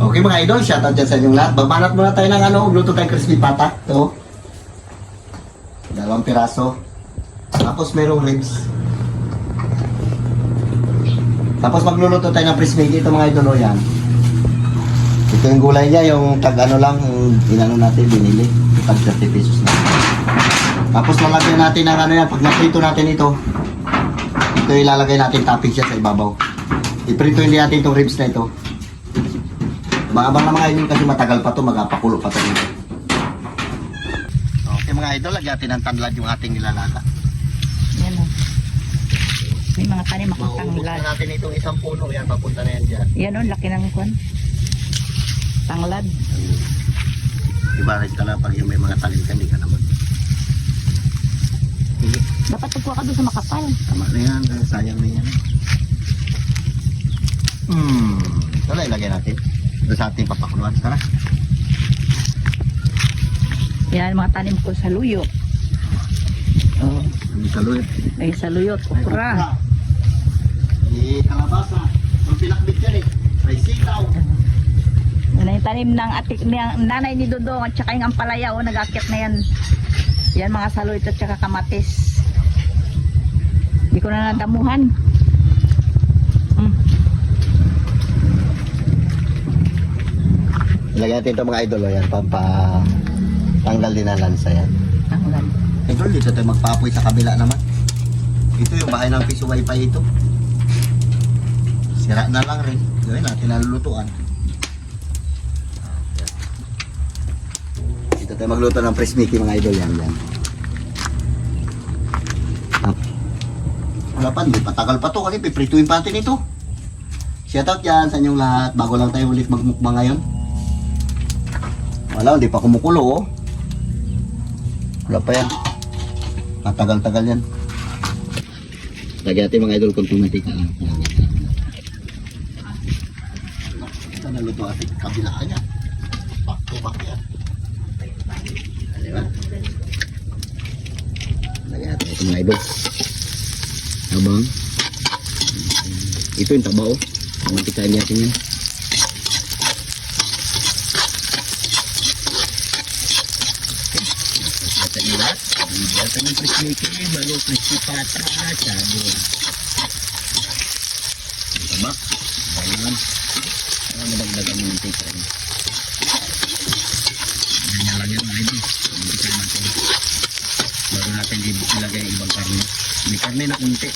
Okay mga idol, shoutout dyan sa inyong lahat. Babanat muna tayo ng luto tayong crispy pata. Ito. 2 piraso. Tapos merong ribs. Tapos magluluto tayo ng prismiki. Ito mga idol, yan. Ito yung gulay niya, yung tag lang, inano natin, binili. Tag 30 pesos na. Tapos lalagyan natin ng yan, pag naprito natin ito, ito ilalagay natin topping siya sa ibabaw. Iprito hindi natin itong ribs na ito. Abang na mga idol kasi matagal pa to, magapakulo pa to dito. Okay mga idol, lagyan natin ng tanglad yung ating nilalata. Yan o. May mga tanim akong Maubos tanglad. na natin itong isang puno, yan, papunta na yan dyan. Yan o, laki ng kwan. Tanglad. Ibaris ka lang pag yung may mga talim ka, hindi ka naman. Sige, Dapat tagwa ka doon sa makapal. tama na yan, sayang na yan. Ito na ilagay natin. Ito sa ating papakuluan, tara. Yan, mga tanim ko sa luyo. Oh, Ang kaluit. ay sa luyot, okra. Kalabasa. Ang pinakbit yan may sitaw. Yan yung tanim ng nanay ni Dodong at saka yung ampalaya o nag-akyat na yan. Yan mga saluyot at saka kamatis. Hindi ko na nadamuhan. Ilagay natin ito mga idol, yan, tanggal din ang lansa yan. Tanglad. Idol, dito tayo magpapoy sa kabila naman. Ito yung bahay ng piso wifi ito. Sira na lang rin. Gawin natin nalulutuan. Dito tayo magluto ng prismiki mga idol, yan. Wala pa, hindi patagal pa to kasi piprituin pa natin ito. Shoutout yan sa inyong lahat. Bago lang tayo ulit magmukbang ngayon. Wala, hindi pa kumukulo oh. Wala pa yan. Matagal-tagal yan. Lagyan natin mga idol kung tumatika. Ito naluto natin kabilaan niya. Back to back yan. Diba? Lagyan natin ito mga idol. Habang ito yung taba oh. Matikaan natin yan. Ito ng prismiki, bago crispy pata, sabi. Ito ba? Ayan. Madagdagan mo ng tika. Ganyan lang yun, hindi. Hindi tayo natin. Bago natin ilagay ang ibang karne. May karne na kunti.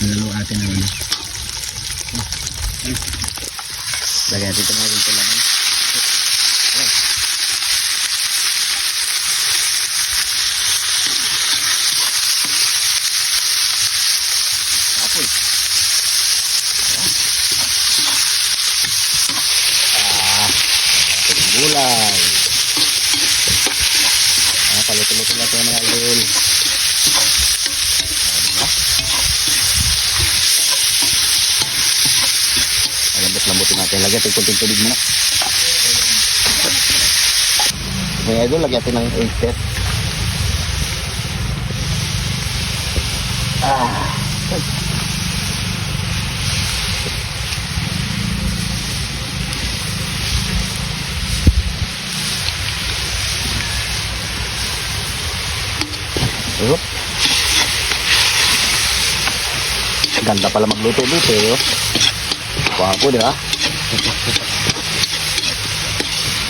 Malalo natin na wala. Lagyan natin ito mga kunti lang. Gulay. Paluto-luto na ito mga idol. Lambot-lambotin natin. Lagyan natin kunting tubig muna. Mga idol, lagyan natin ng oyster. Oop. Ganda pala magluto dito eh. Wapo di ba?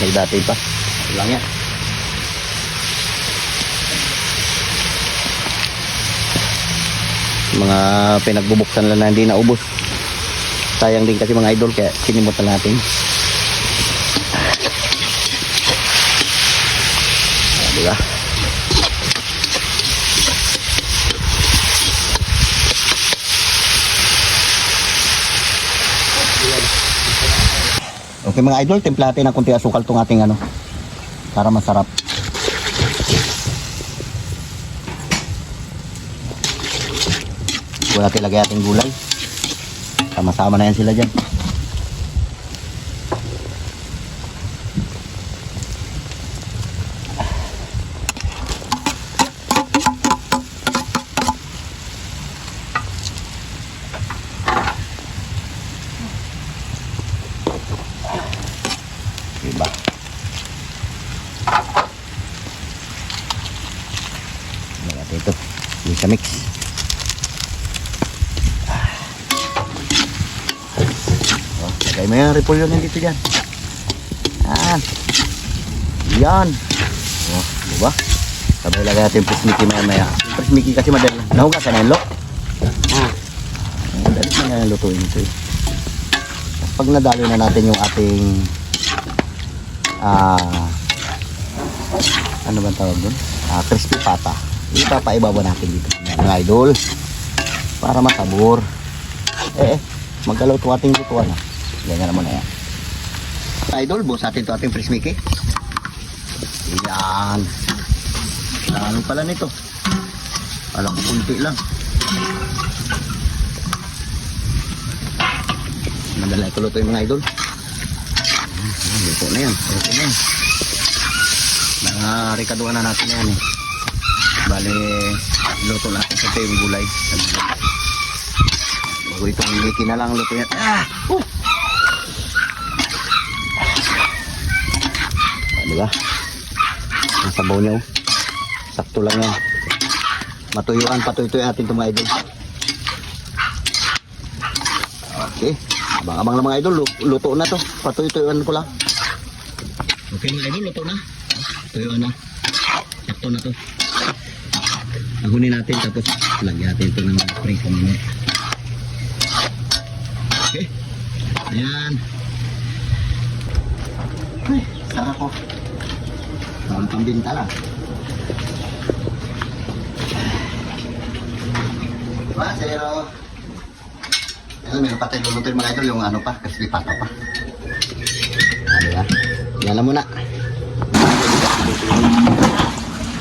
Nagdati pa. Lang yan. Mga pinagbubuksan lang na hindi naubos. Sayang din kasi mga idol kaya sinimutan natin. Di ba? Okay mga idol, timpla natin ng kunti asukal itong ating para masarap. Wala natin lagay ating gulay. Sama-sama na yan sila dyan. Vitamix. Oh, lagay mo yan, repolyo na dito dyan. Yan. Yan. Oh, diba? Sabay lagay natin yung prismiki maya. Yung prismiki kasi madali. Nahugasan na yung lo. Madali na nga yung lutuin ito eh. Tapos pag nadalo na natin yung ating ano bang tawag doon? Crispy pata. Ipapaibabaw natin dito mga idol para masabor. Magalaw ito ating lutuan. Ganyan naman na yan. Idol, buhos natin ito ating prismiki. Yan. Ano pala nito? Alam ko kunti lang. Madala ito luto yung mga idol. Luto na yan. Okay na yan. Rikaduan na natin na yan eh. Bale, luto natin sa ito yung gulay. Bago itong liki na lang luto yan. Diba? Ang sabaw niya oh. Sakto lang yan. Matuyuan, patuloy atin itong mga idol. Okay. Abang-abang lang mga idol, luto na to. Patuloy-tuyuan ko lang. Okay mga idol, luto na. Tuyuan na. Sakto na to. Agunin natin tapos lagyan natin ito ng spray kumino. Okay. Ayan. Ay, sarap ko. Parang pambinta lang. Diba, zero. Ayan, meron pa tayo lulutuin mga idol yung ano pa, kasi pata pa. Diba? Yan na muna.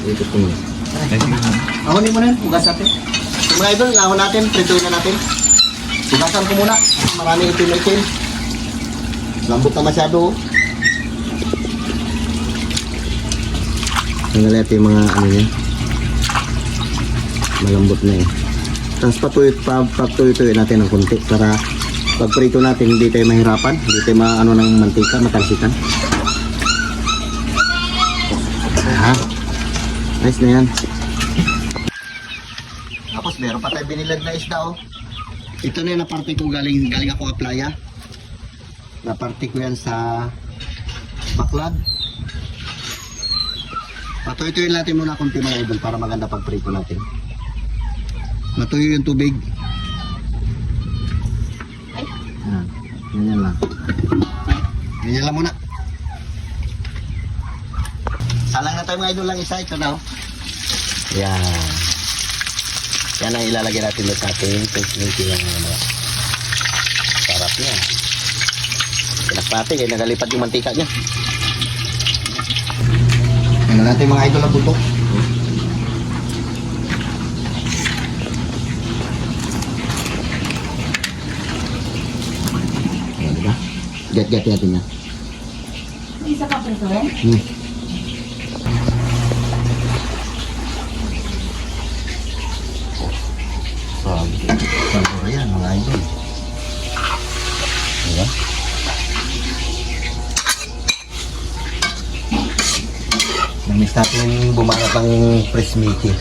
Dito po. Ahonin mo na yun, hugas natin. Yung mga idol, ahon natin, prituin na natin. Hugasan ko muna. Marami itim-itim. Lambot na masyado. Tanggal natin yung mga ano yan. Malambot na eh. Tapos patuloy natin ng konti para pag prito natin hindi tayo mahirapan, hindi tayo maano ng mantika, matalsikan. Nice na yan. Tapos meron pa tayo binilag na isda oh. Ito na yung naparte ko galing ako playa. Naparte ko yan sa Baklad. Patuloy natin muna konti mga idol para maganda pag prito natin. Matuyo yung tubig. Ganyan lang. Ganyan lang muna. Salang na tayo mga idol lang isa. Ito na oh. Yan. Yan ang ilalagay natin sa ating pinky ng ano. Sarap niya. Pinakpati kaya nagalipad yung mantika niya. Ano natin mga idol ang butok. Ayan diba? Gat-gat natin yan. May isa pa prito eh? Sabor yan mga idol. Diba? Namiss natin bumanat ang prismiki.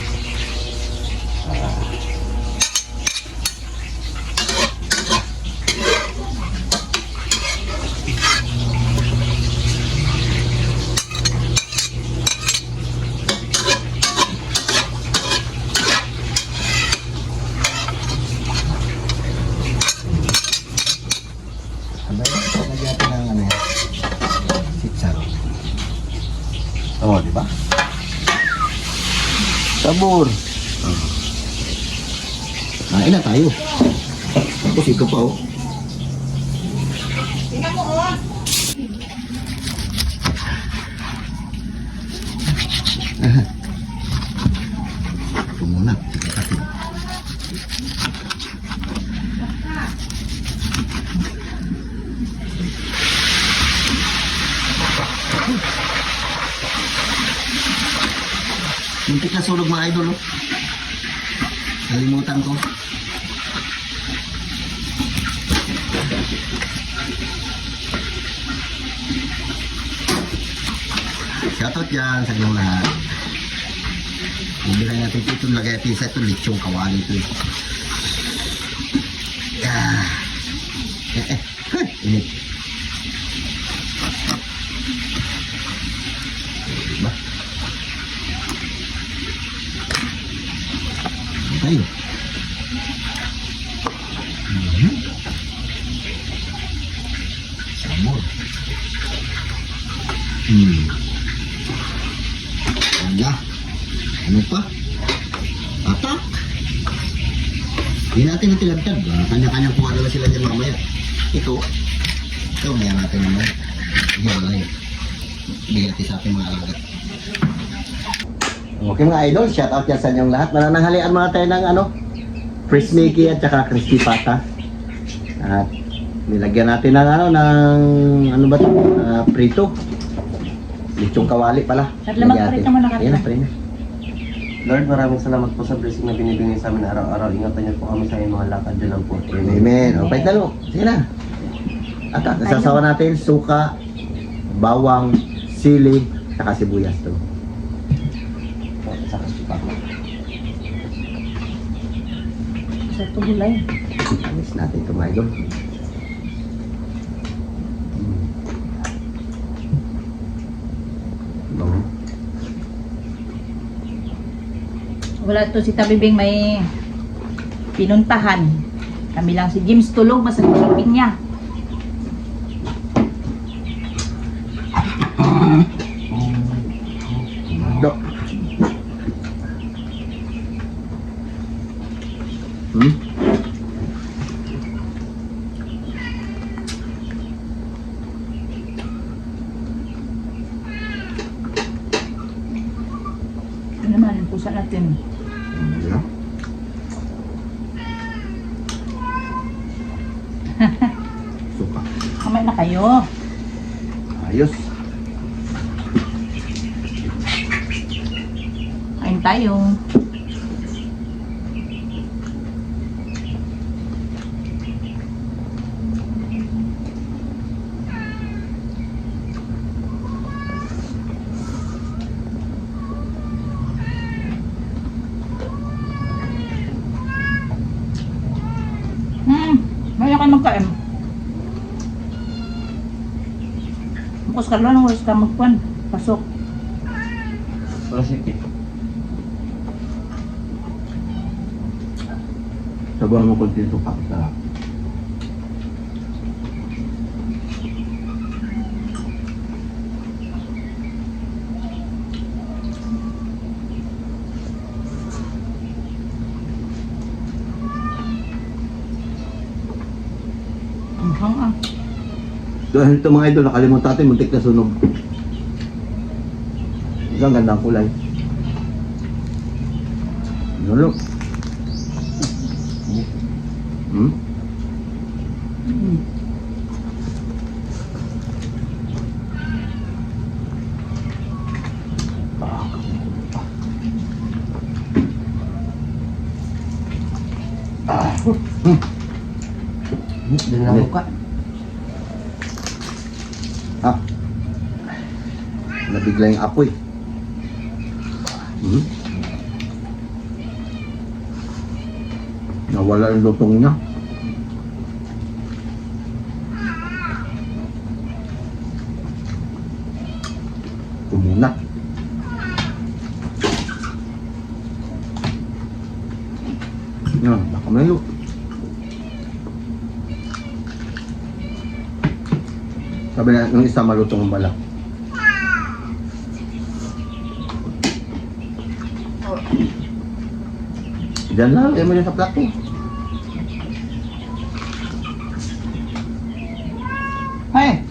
Oh, di ba? Sabor. Kain na tayo. Tapos ito pa oh. Tingnan mo oh. Ito muna. Muntik na sunog mga idol oh. Nalimutan ko. Shoutout dyan sa inyong lahat. Bibilay natin ito. Lagay natin sa ito. Lechong kawali ito. Ini. Ba? Tayo. Sabor. Wala. Ano pa? Atak. Hindi natin natilagtad. Kanya-kanya kuha na sila dyan mamaya. Ito. Ito, maya natin naman. Hindi wala yun. Bigyan natin sa ating mga alagat. Okay mga idol, shout out yan sa inyong lahat. Manananghalian mga tayo ng ano, Fresh Mickey at saka crispy pata. At nilagyan natin ng ano ba ito? Prito. Lechong kawali pala. At lamang prito mo na Ayan na, prito. Lord, maraming salamat po sa blessing na binibigay sa amin araw-araw. Ingatan niyo po kami sa inyong mga lakad dyan lang po. Amen. O, pahit lalo. Sige na. At nasasawa natin, suka, bawang, sili, saka sibuyas to. Saka suka. Sa ito gulay. Alis natin ito mga idol. Bango. Wala to si Tabibing may pinuntahan. Kami lang si James tulog, masakit isipin niya. Dok. Ano naman, ang pusa natin. Yeah. Suka. Kamay na kayo. Ayos. Kain tayo. Maya kayo magkain. Bukas ka lang, oras ka magpuan. Pasok. Wala sige. Sabahan mo konti ito pakita. Ang hang ah. Dahil ito mga idol, nakalimutan natin, muntik na sunog. Isang gandang kulay. Nulo. Hmm? Diyan lang ako ka. Ah. Nabigla yung apoy. Nawala yung lutong niya. Kumunat. Yan, baka may luto. Sabi na, yung isa malutong ang balak. Diyan lang, lagay mo dyan sa plato. Hey!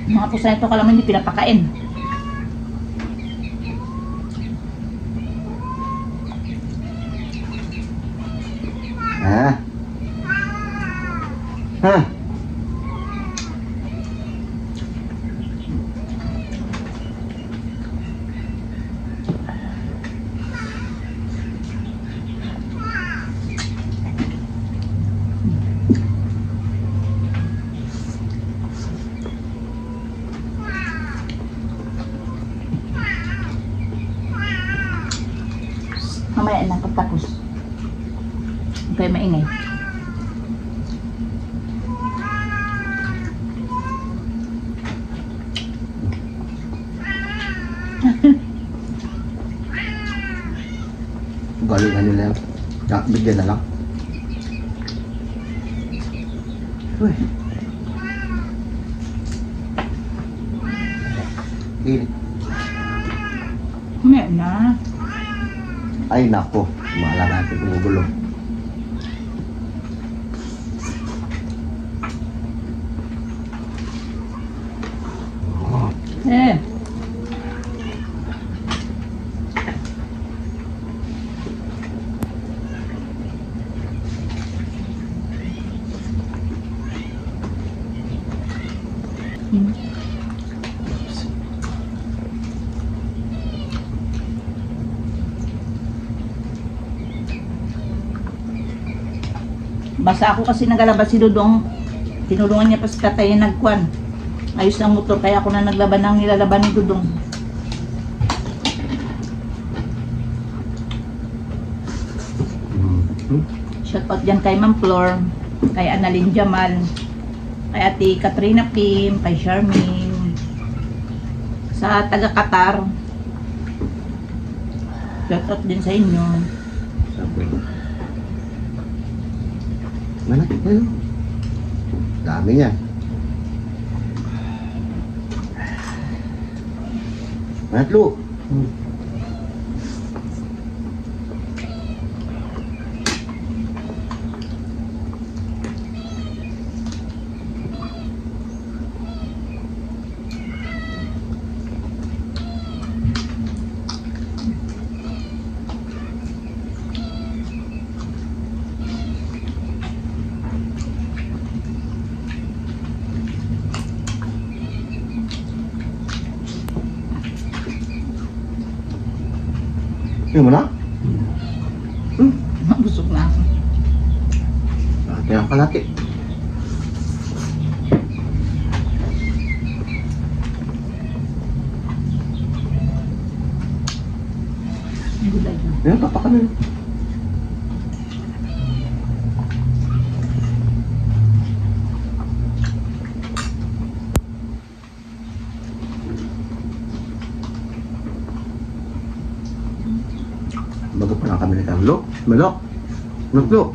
Mga pusa ito ka lang hindi pinapakain. Ha? Ha? kayo maingay. Galingan nila yan. Bigyan na lang. Uy. Init. May na. Ay nako, maala natin kumugulo. Eh. Basta ako kasi nagalabas si Dudong. Tinulungan niya pa si Tatay yung nagkwan. Ayos ng motor, kaya ako na naglaban ng nilalaban ni Dudong. Shoutout dyan kay Ma'am Flor, kay Annalyn Jamal, kay Ate Katrina Kim, kay Charmaine, sa taga Qatar. Shoutout din sa inyo. Sabi. Mana? Ayun. Dami niya. Matlo. Yun mo na? Busog na ako. Kaya kalati. Gulay na. Ayan, tapakan na yun. Bago pa lang kami na Carlo. Malok. Malok.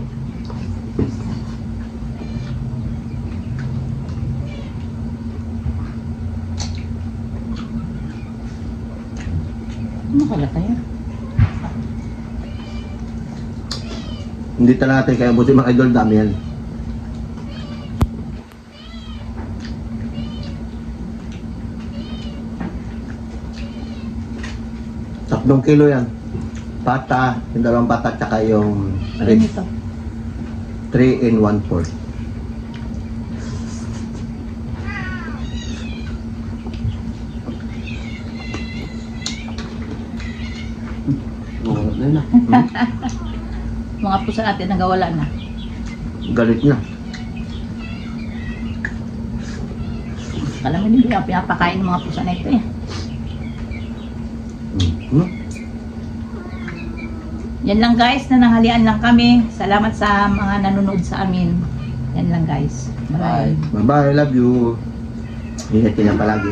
Ano kala tayo? Hindi talaga natin kaya buti mga idol, dami yan. Tatlong kilo yan. Pata, yung dalawang pata, tsaka yung Ano nito? 3 in 1/4. Wala na yun ah. Mga pusa natin nagawala na. Galit na. Alam mo hindi ang pinapakain ng mga pusa na ito eh. Yan lang guys, nananghalian lang kami. Salamat sa mga nanonood sa amin. Yan lang guys. Bye. Bye-bye, love you. Ingat ka na palagi.